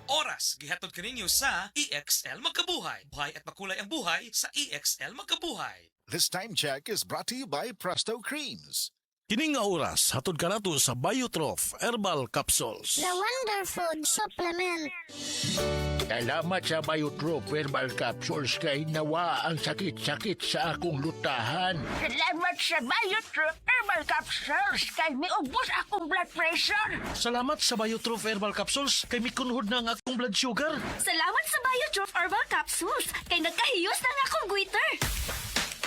oras gihatod kaninyo sa EXL Magkabuhay. Buhay at makulay ang buhay sa EXL Magkabuhay. This time check is brought to you by Presto Creams. Kining nga oras, hatod ka nato sa Biotrof Herbal Capsules. The Wonder Food Supplement. Salamat sa Biotrof Herbal Capsules kay nawa ang sakit-sakit sa akong lutahan. Salamat sa Biotrof Herbal Capsules kay miubos akong blood pressure. Salamat sa Biotrof Herbal Capsules kay mikunhod na ang akong blood sugar. Salamat sa Biotrof Herbal Capsules kay nagkahiyos na akong goiter.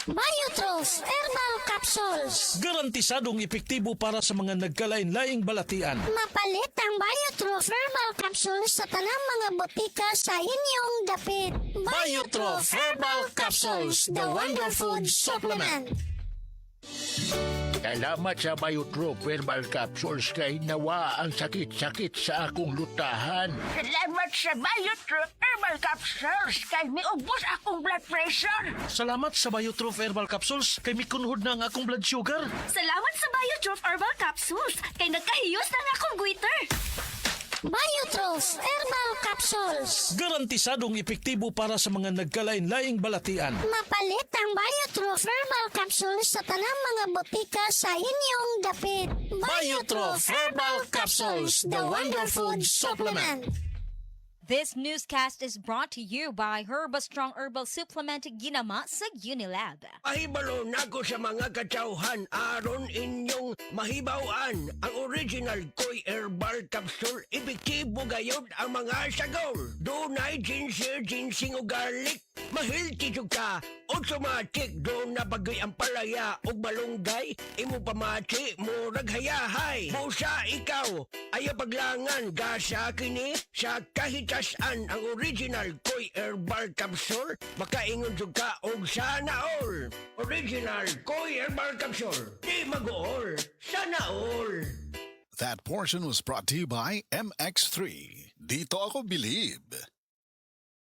Biotrof Herbal Capsules. Garantisadong epektibo para sa mga nagkalain-laing balatian. Mapalit ang Biotrof Herbal Capsules sa tanang mga botika sa inyong dapit. Biotrof Herbal Capsules, the Wonder Food Supplement. Salamat sa Biotrof Herbal Capsules kay nawa ang sakit-sakit sa akong lutahan. Salamat sa Biotrof Herbal Capsules kay miubos akong blood pressure. Salamat sa Biotrof Herbal Capsules kay mikunhod na ang akong blood sugar. Salamat sa Biotrof Herbal Capsules kay nagkahiyos na akong goiter. Biotrof Herbal Capsules. Garantisadong epektibo para sa mga nagkalain-laing balatian. Mapalit ang Biotrof Herbal Capsules sa tanang mga botika sa inyong dapit. Biotrof Herbal Capsules, the Wonder Food Supplement. This newscast is brought to you by Herba Strong Herbal Supplement ginama sa Unilab. Mahibalo nako sa mga katauhan aron inyong mahibawan ang original Koy Herbal Capsule. Epektibo gayod ang mga sagol. Dunay ginseng, ginseng o garlic. Mahilti jud ka. Automatic doon na bagoy ang palaya o balunggay. Imo pamati mo raghayahay. Busa ikaw ayaw paglangan gasa kini sa kahitasan ang original Koy Herbal Capsule. Makaingon jud ka og sana all. Original Koy Herbal Capsule. Di mag-all. Sana all. That portion was brought to you by MX3. Dito ako believe.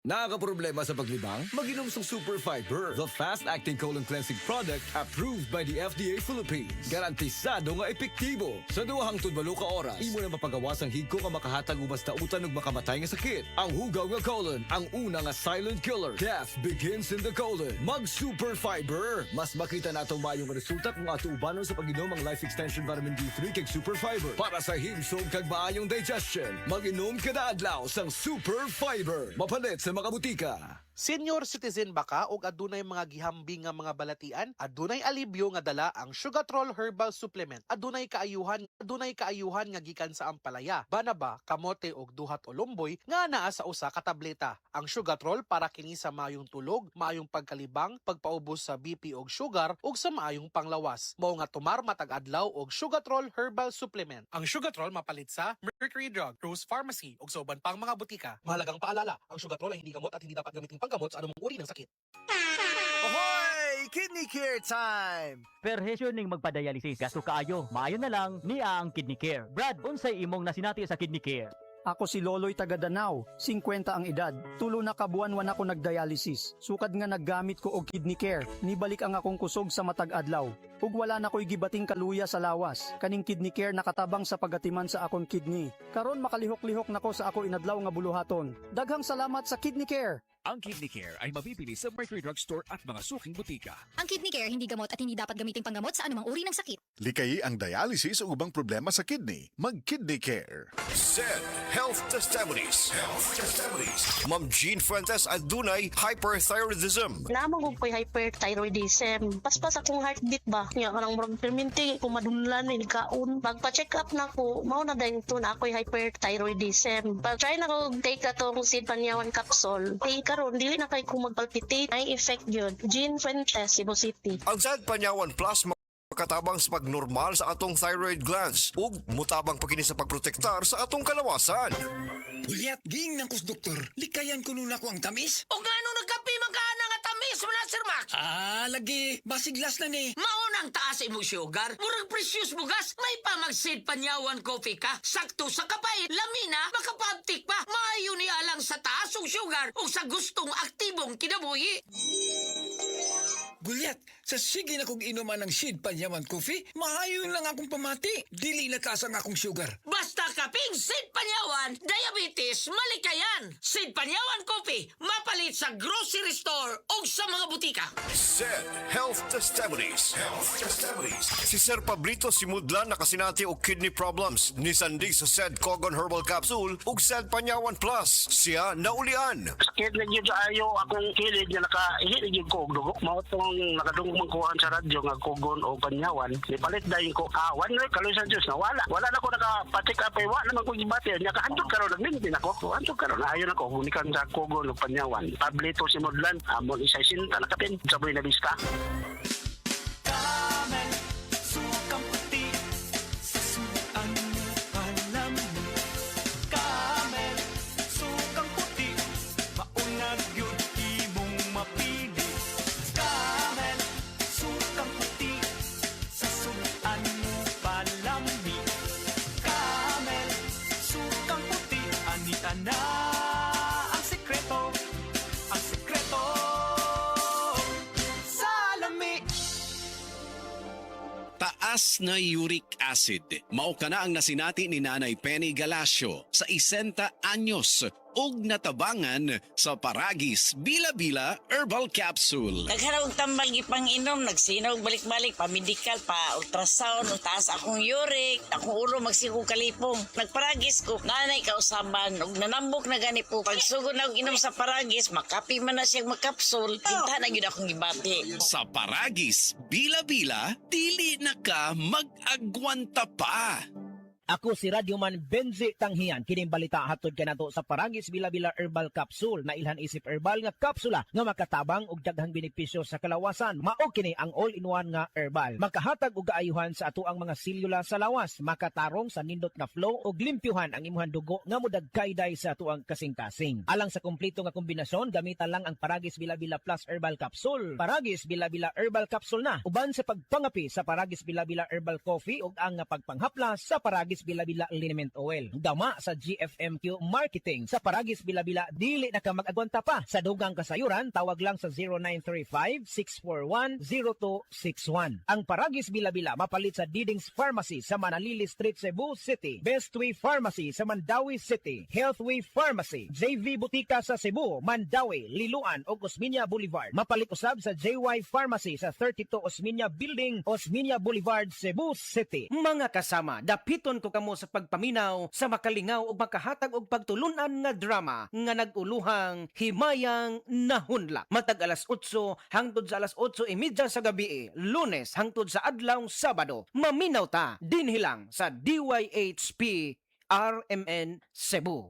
Nakakaproblema sa paglibang? Mag-inom sa Super Fiber, the fast-acting colon cleansing product approved by the FDA Philippines. Garantisado nga epektibo. Sa duhang tudbalo ka oras, imo na mapagawas ang higko nga makahatag ubas tautan ug makamatay nga sakit. Ang hugaw nga colon, ang una nga silent killer. Death begins in the colon. Mag-Super Fiber. Mas makita natong mayong resulta kung ato ubanon sa pag-inom ang Life Extension Vitamin D3 kag Super Fiber. Para sa himsog kag maayong digestion, mag-inom kada adlaw sang Super Fiber. Mapalit sa mga butika. Senior citizen ba ka o adunay mga gihambing nga mga balatian? Adunay alibyo nga dala ang Sugatrol Herbal Supplement. Adunay kaayuhan nga gikan sa ampalaya, banaba, kamote og duhat o lumboy nga naa sa usa ka tableta. Ang Sugatrol para kini sa maayong tulog, maayong pagkalibang, pagpaubos sa BP og sugar ug sa maayong panglawas. Mao nga tumar matag adlaw og Sugatrol Herbal Supplement. Ang Sugatrol mapalit sa Mercury Drug, Rose Pharmacy ug sa uban pang mga butika. Mahalagang paalala, ang Sugatrol ay hindi gamot at hindi dapat gamitin panggamot sa anumang uri ng sakit. Ahoy! Kidney Care time! Perhesyo ning magpadialysis gasto kaayo. Maayo na lang niya ang Kidney Care. Brad, unsay imong nasinati sa Kidney Care? Ako si Loloy taga Danau, 50 ang edad. Tulo na kabuan-wan ako nagdialysis. Sukad nga naggamit ko og Kidney Care. Nibalik ang akong kusog sa matag adlaw. Ug wala na ko'y gibating kaluya sa lawas. Kaning Kidney Care nakatabang sa pagatiman sa akong kidney. Karon makalihok-lihok nako sa ako inadlaw nga buluhaton. Daghang salamat sa Kidney Care. Ang Kidney Care ay mabibili sa Mercury Drug Store at mga suking butika. Ang Kidney Care hindi gamot at hindi dapat gamiting panggamot sa anumang uri ng sakit. Likayi ang dialysis o ubang problema sa kidney. Mag-Kidney Care. Said Health Testimonies. Ma'am Jean Fuentes at Dunay Hyperthyroidism. Naman ko ko'y hyperthyroidism. Paspas akong heartbeat ba? Nga kanang murag perminti kung madunlan ni kaon. Magpa-check up na ko, mao na dahil ito na ako'y hyperthyroidism. Pag-try na ko take atong Sid Panyawan capsule. Karon dili na kay ko magpalpitate. Ay effect yun. Jean Fuentes, Cebu City. Ang Sad Panyawan Plus makatabang sa pagnormal sa atong thyroid glands ug mutabang pa kini sa pagprotektar sa atong kalawasan. Ulyat, ging ng kus doktor. Likayan ko nun ako ang tamis. O gano nagkapi magkana nga tamis mo na, Sir Max? Lagi. Basiglas na ni. Maunang taas imong sugar. Murag precious bugas. May pamagsid Panyawan coffee ka. Sakto sa kapay. Lamina, makapabtik pa. Maayo ni alang sa taas og sugar o sa gustong aktibong kinabuhi. Gulyat, sa sige na kong inuman ng Sid Panyaman Coffee, maayon lang akong pamati. Dili na kasang akong sugar. Basta ka kaping Sid Panyawan Diabetes Malikayan. Sid Panyawan Coffee mapalit sa grocery store o sa mga butika. SED Health Testimonies. Si Sir Pablito Simudlan nakasinati og kidney problems ni Sandig sa SED Cogon Herbal Capsule ug SED Panyawan Plus. Siya naulian. Sakit na yun sa ayo akong kilid nga nakahilig yung ko og dugo. Mao tong nakadungog kuhaan sa radyo nga Cogon o Panyawan. Ipalit dayon ko awan na kaloy sa Diyos na wala. Wala na ko nakapatik up wa naman ko gibati. Nya kahandog karon nagmintin ako. Handog karon ayon ako gunikan sa Cogon o Panyawan. Pablito Simudlan amon isa sinta na kapin sa Buena Vista. Taas na uric acid. Mao kana ang nasinati ni Nanay Penny Galasio sa 60 anyos ug natabangan sa Paragis Bila-Bila Herbal Capsule. Nagharap tambal gipang inom, nagsinaw balik-balik, pa-medical, pa-ultrasound, taas akong uric, akong ulo magsiku kalipong. Nagparagis ko, nanay kausaban, ug nanambok na gani po. Pagsugod na inom sa Paragis, makapi man na siyang magkapsul, pinta na yun akong gibati. Sa Paragis Bila-Bila, dili na ka mag-agwanta pa. Ako si Radyoman Benzi Tanghian. Kining balita hatod kanato sa Paragis Bila-Bila Herbal Capsule na ilhan isip herbal nga kapsula nga makatabang og daghang benepisyo sa kalawasan. Mao kini ang all-in-one nga herbal. Makahatag og kaayuhan sa ato ang mga selula sa lawas, makatarong sa nindot nga flow og limpyuhan ang imuhang dugo nga modagkayday sa ato ang kasing-kasing. Alang sa kompleto nga kombinasyon, gamitan lang ang Paragis Bila-Bila Plus Herbal Capsule. Paragis Bila-Bila Herbal Capsule na uban sa pagpangapi sa Paragis Bila-Bila Herbal Coffee ug ang pagpanghaplas sa Paragis Bila-Bila Liniment Oil. Dama sa GFMQ Marketing. Sa Paragis Bila-Bila, dili na ka mag-agwanta pa. Sa dugang kasayuran, tawag lang sa 0935-641-0261. Ang Paragis Bila-Bila mapalit sa Didings Pharmacy sa Manalili Street, Cebu City. Bestway Pharmacy sa Mandawi City. Healthway Pharmacy. JV Butika sa Cebu, Mandawi, Liluan o Osmeña Boulevard. Mapalit usab sa JY Pharmacy sa 32 Osmeña Building, Osmeña Boulevard, Cebu City. Mga kasama, dapiton ko kamo sa pagpaminaw sa makalingaw o makahatag og pagtulunan nga drama nga naguluhang Himayang Nahunla. Matag alas 8 hangtod sa alas 8:30 sa gabi, Lunes hangtod sa adlaw Sabado. Maminaw ta dinhi lang sa DYHP RMN Cebu.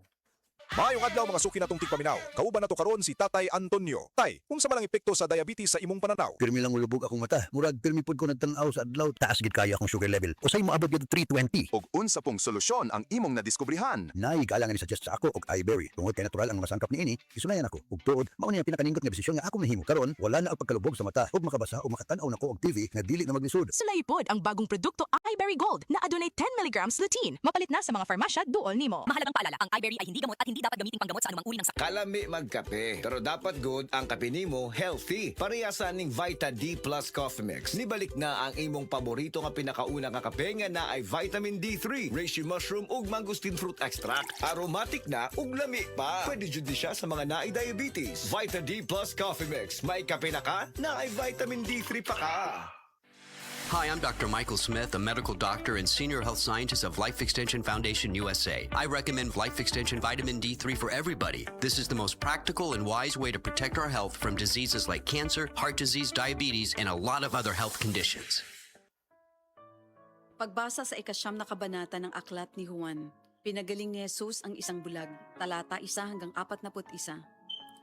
Maayong adlaw mga suki natong tigpaminaw. Kauban nato karon si Tatay Antonio. Tay, unsa man ang epekto sa diabetes sa imong pananaw? Pirmi lang ulubog akong mata. Murag pirmi pud ko nagtanaw sa adlaw, taas gid kaya akong sugar level. Usay moabot gid 320. Og unsa pong solusyon ang imong nadiskubrihan? Nay galangan ni suggest sa ako og iBerry. Tungod kay natural ang masangkap niini, isunayan ako. Ug tuod, mao ni ang pinakaningot nga desisyon nga ako nahimo karon, wala na ang pagkalubog sa mata ug makabasa o makatan-aw nako og TV nga dili na maglisod. Sulay pod ang bagong produkto iBerry Gold na adunay 10 mg lutein. Mapalit na sa mga farmasya duol nimo. Mahalagang paalala, ang iBerry ay hindi gamot at hindi dapat gamitin panggamot sa anumang uri ng sakit. Kalami magkape, pero dapat good ang kape nimo healthy. Parehasan ning Vita D Plus Coffee Mix. Nibalik na ang imong paborito nga pinakauna nga kape nga na ay vitamin D3, reishi mushroom ug mangosteen fruit extract. Aromatic na ug lami pa. Pwede jud siya sa mga naay diabetes. Vita D Plus Coffee Mix. May kape na ka, na ay vitamin D3 pa ka. Hi, I'm Dr. Michael Smith, a medical doctor and senior health scientist of Life Extension Foundation USA. I recommend Life Extension Vitamin D3 for everybody. This is the most practical and wise way to protect our health from diseases like cancer, heart disease, diabetes, and a lot of other health conditions. Pagbasa sa ikasyam na kabanata ng aklat ni Juan, pinagaling ni Jesus ang isang bulag, talata 1 hanggang 41.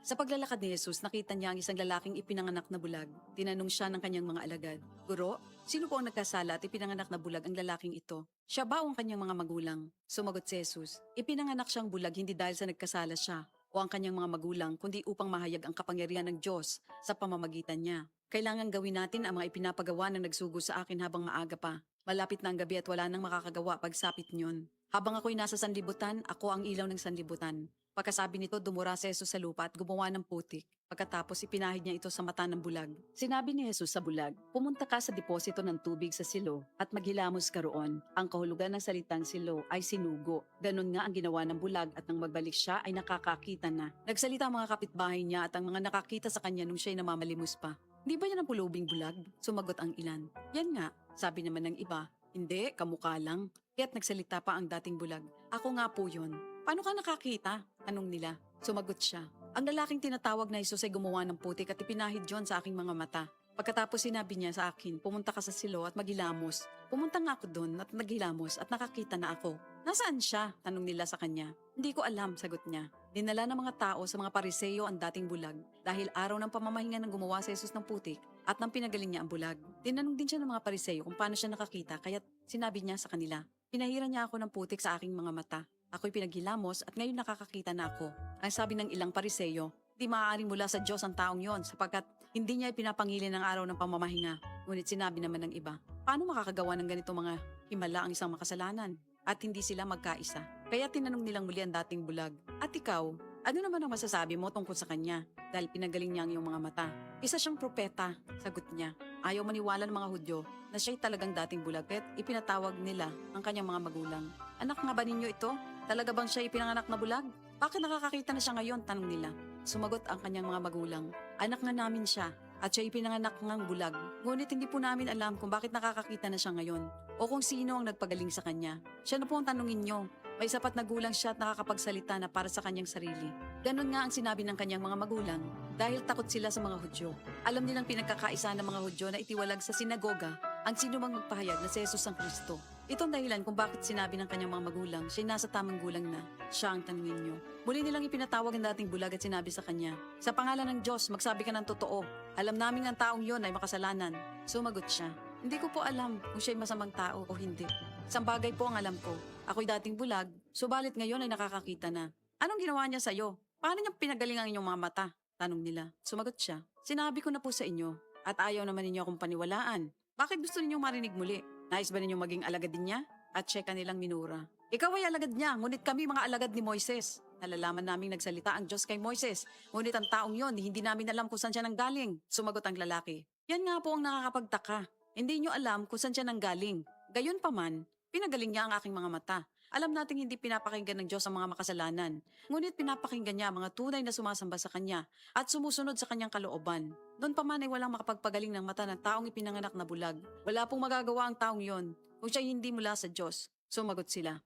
Sa paglalakad ni Jesus, nakita niya ang isang lalaking ipinanganak na bulag. Tinanong siya ng kanyang mga alagad, "Guro, sino po ang nagkasala at ipinanganak na bulag ang lalaking ito? Siya ba o ang kanyang mga magulang?" Sumagot si Jesus, "Ipinanganak siyang bulag hindi dahil sa nagkasala siya o ang kanyang mga magulang, kundi upang mahayag ang kapangyarihan ng Diyos sa pamamagitan niya. Kailangan gawin natin ang mga ipinapagawa na nagsugo sa akin habang maaga pa. Malapit na ang gabi at wala nang makakagawa pagsapit niyon. Habang ako'y nasa sanlibutan, ako ang ilaw ng sanlibutan. Pagkasabi nito, dumura si Jesus sa lupa at gumawa ng putik. Pagkatapos ipinahid niya ito sa mata ng bulag. Sinabi ni Jesus sa bulag, pumunta ka sa deposito ng tubig sa silo at maghilamos ka roon. Ang kahulugan ng salitang silo ay sinugo. Ganon nga ang ginawa ng bulag at nang magbalik siya ay nakakakita na. Nagsalita ang mga kapitbahay niya at ang mga nakakita sa kanya nung siya'y namamalimos pa. Hindi ba yan ang pulubing bulag? Sumagot ang ilan. Yan nga, sabi naman ng iba. Hindi, kamukha lang. Kaya't nagsalita pa ang dating bulag. Ako nga po yun. Paano ka nakakita? Tanong nila. Sumagot siya. Ang lalaking tinatawag na Jesus ay gumawa ng putik at ipinahid yon sa aking mga mata. Pagkatapos sinabi niya sa akin, pumunta ka sa silo at maghilamos. Pumunta nga ako doon at naghilamos at nakakita na ako. Nasaan siya? Tanong nila sa kanya. Hindi ko alam, sagot niya. Dinala ng mga tao sa mga Pariseo ang dating bulag dahil araw ng pamamahinga ng gumawa si Jesus ng putik at nang pinagaling niya ang bulag. Tinanong din siya ng mga Pariseo kung paano siya nakakita kaya't sinabi niya sa kanila, pinahiran niya ako ng putik sa aking mga mata. Ako'y pinaghilamos at ngayon nakakakita na ako. Ang sabi ng ilang Pariseo, di maaaring mula sa Diyos ang taong yon sapagkat hindi niya ipinapangili ng araw ng pamamahinga. Ngunit sinabi naman ng iba, paano makakagawa ng ganito mga himala ang isang makasalanan? At hindi sila magkaisa. Kaya tinanong nilang muli ang dating bulag, at ikaw, ano naman ang masasabi mo tungkol sa kanya? Dahil pinagaling niya ang iyong mga mata. Isa siyang propeta, sagot niya. Ayaw maniwala ng mga Hudyo na siya'y talagang dating bulag kaya't ipinatawag nila ang kanyang mga magulang. Anak nga ba ninyo ito? Talaga bang siya ipinanganak na bulag? Bakit nakakakita na siya ngayon? Tanong nila. Sumagot ang kanyang mga magulang. Anak nga namin siya at siya ipinanganak ngang bulag. Ngunit hindi po namin alam kung bakit nakakakita na siya ngayon o kung sino ang nagpagaling sa kanya. Siya na po ang tanungin nyo. May sapat na gulang siya at nakakapagsalita na para sa kanyang sarili. Ganon nga ang sinabi ng kanyang mga magulang dahil takot sila sa mga Hudyo. Alam nilang pinagkakaisa ng mga Hudyo na itiwalag sa sinagoga ang sino mang magpahayag na si Jesus ang Kristo. Ito ang dahilan kung bakit sinabi ng kanyang mga magulang siya'y nasa tamang gulang na. Siya ang tanungin nyo. Muli nilang ipinatawag ang dating bulag at sinabi sa kanya, sa pangalan ng Diyos, magsabi ka ng totoo. Alam namin ang taong yon ay makasalanan. Sumagot siya, hindi ko po alam kung siya'y masamang tao o hindi. Isang bagay po ang alam ko. Ako'y dating bulag, subalit ngayon ay nakakakita na. Anong ginawa niya sa'yo? Paano niya pinagaling ang inyong mga mata? Tanong nila. Sumagot siya, sinabi ko na po sa inyo at ayaw naman ninyo akong paniwalaan. Bakit gusto ninyong marinig muli? Nais ba ninyong maging alagad din niya? At siya kanilang minura. Ikaw ay alagad niya, ngunit kami mga alagad ni Moises. Nalalaman naming nagsalita ang Diyos kay Moises, ngunit ang taong yon, hindi namin alam kung saan siya nanggaling. Sumagot ang lalaki. Yan nga po ang nakakapagtaka. Hindi nyo alam kung saan siya nanggaling. Gayon pa man, pinagaling niya ang aking mga mata. Alam nating hindi pinapakinggan ng Diyos ang mga makasalanan. Ngunit pinapakinggan niya ang mga tunay na sumasamba sa Kanya at sumusunod sa Kanyang kalooban. Doon pa man ay walang makapagpagaling ng mata ng taong ipinanganak na bulag. Wala pong magagawa ang taong yon kung siya hindi mula sa Diyos. Sumagot sila.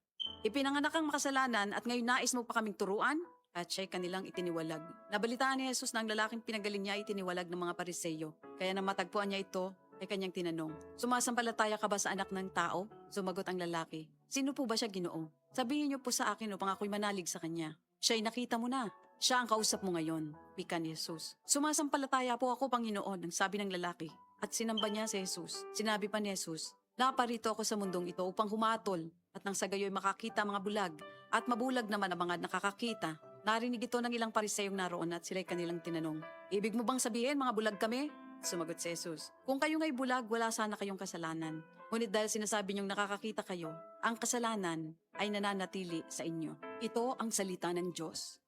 Ipinanganak ang makasalanan at ngayon nais mo pa kaming turuan? At siya'y kanilang itiniwalag. Nabalitaan ni Jesus na ang lalaking pinagaling niya ay itiniwalag ng mga Pariseo. Kaya nang matagpuan niya ito, ay kanyang tinanong, sumasampalataya ka ba sa anak ng tao? Sumagot ang lalaki, sino po ba siya, Ginoo? Sabihin niyo po sa akin upang ako'y manalig sa kanya. Siya'y nakita mo na. Siya ang kausap mo ngayon, wika ni Jesus. Sumasampalataya po ako, Panginoon, ang sabi ng lalaki. At sinamba niya si Jesus. Sinabi pa ni Jesus, naparito ako sa mundong ito upang humatol at nang sa gayo'y makakita mga bulag at mabulag naman ang mga nakakakita. Narinig ito ng ilang Pariseyong naroon at sila'y kanilang tinanong, ibig mo bang sabihin mga bulag kami? Sumagot si Jesus, kung kayo nga'y bulag, wala sana kayong kasalanan. Ngunit dahil sinasabi niyong nakakakita kayo, ang kasalanan ay nananatili sa inyo. Ito ang salita ng Diyos.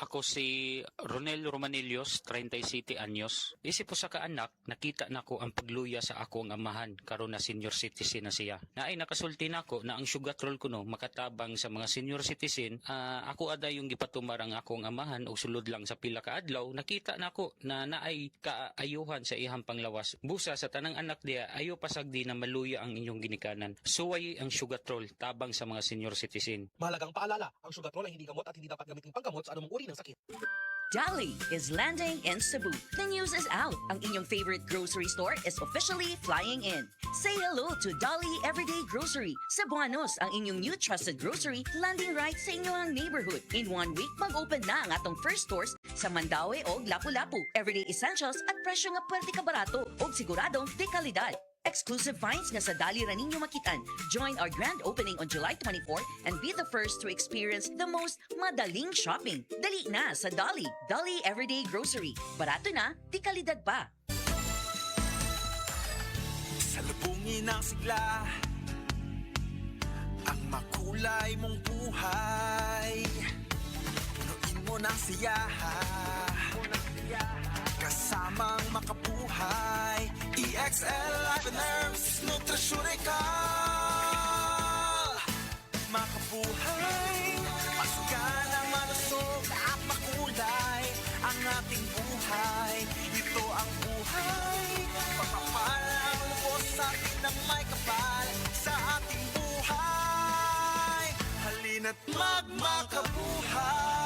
Ako si Ronel Romanillos, 37 anyos. Isip po sa kaanak, nakita na ko ang pagluya sa akong amahan karon na senior citizen na siya. Naay nakasulti na ko na ang sugar roll ko no makatabang sa mga senior citizen. Ako ada yung gipatumar ang akong amahan o sulod lang sa pila ka adlaw. Nakita na ko na naay kaayuhan sa ihang panglawas. Busa sa tanang anak diya, ayo pasagdi na maluya ang inyong ginikanan. Suway ang sugar roll tabang sa mga senior citizen. Mahalagang paalala, ang sugar roll ay hindi gamot at hindi dapat gamitin panggamot sa anumang uri ng sakit. Dali is landing in Cebu. The news is out. Ang inyong favorite grocery store is officially flying in. Say hello to Dali Everyday Grocery. Cebuanos, ang inyong new trusted grocery landing right sa inyong neighborhood. In 1 week, mag-open na ang atong first stores sa Mandaue o Lapu-Lapu. Everyday essentials at presyo nga pwerte ka barato o siguradong de kalidad. Exclusive finds nga sa Dali ra ninyo makitan. Join our grand opening on July 24 and be the first to experience the most madaling shopping. Dali na sa Dali. Dali Everyday Grocery. Barato na, di kalidad pa. Salubungin ang sigla, ang makulay kulay mong buhay. Punuin mo ng siyaha, kasamang makabuhay. EXL Live and Herbs Nutritional. Makabuhay, masaganang malusog at makulay ang ating buhay. Ito ang buhay, pagpapalang lubos sa atin ng may kapal sa ating buhay. Halina't magmakabuhay.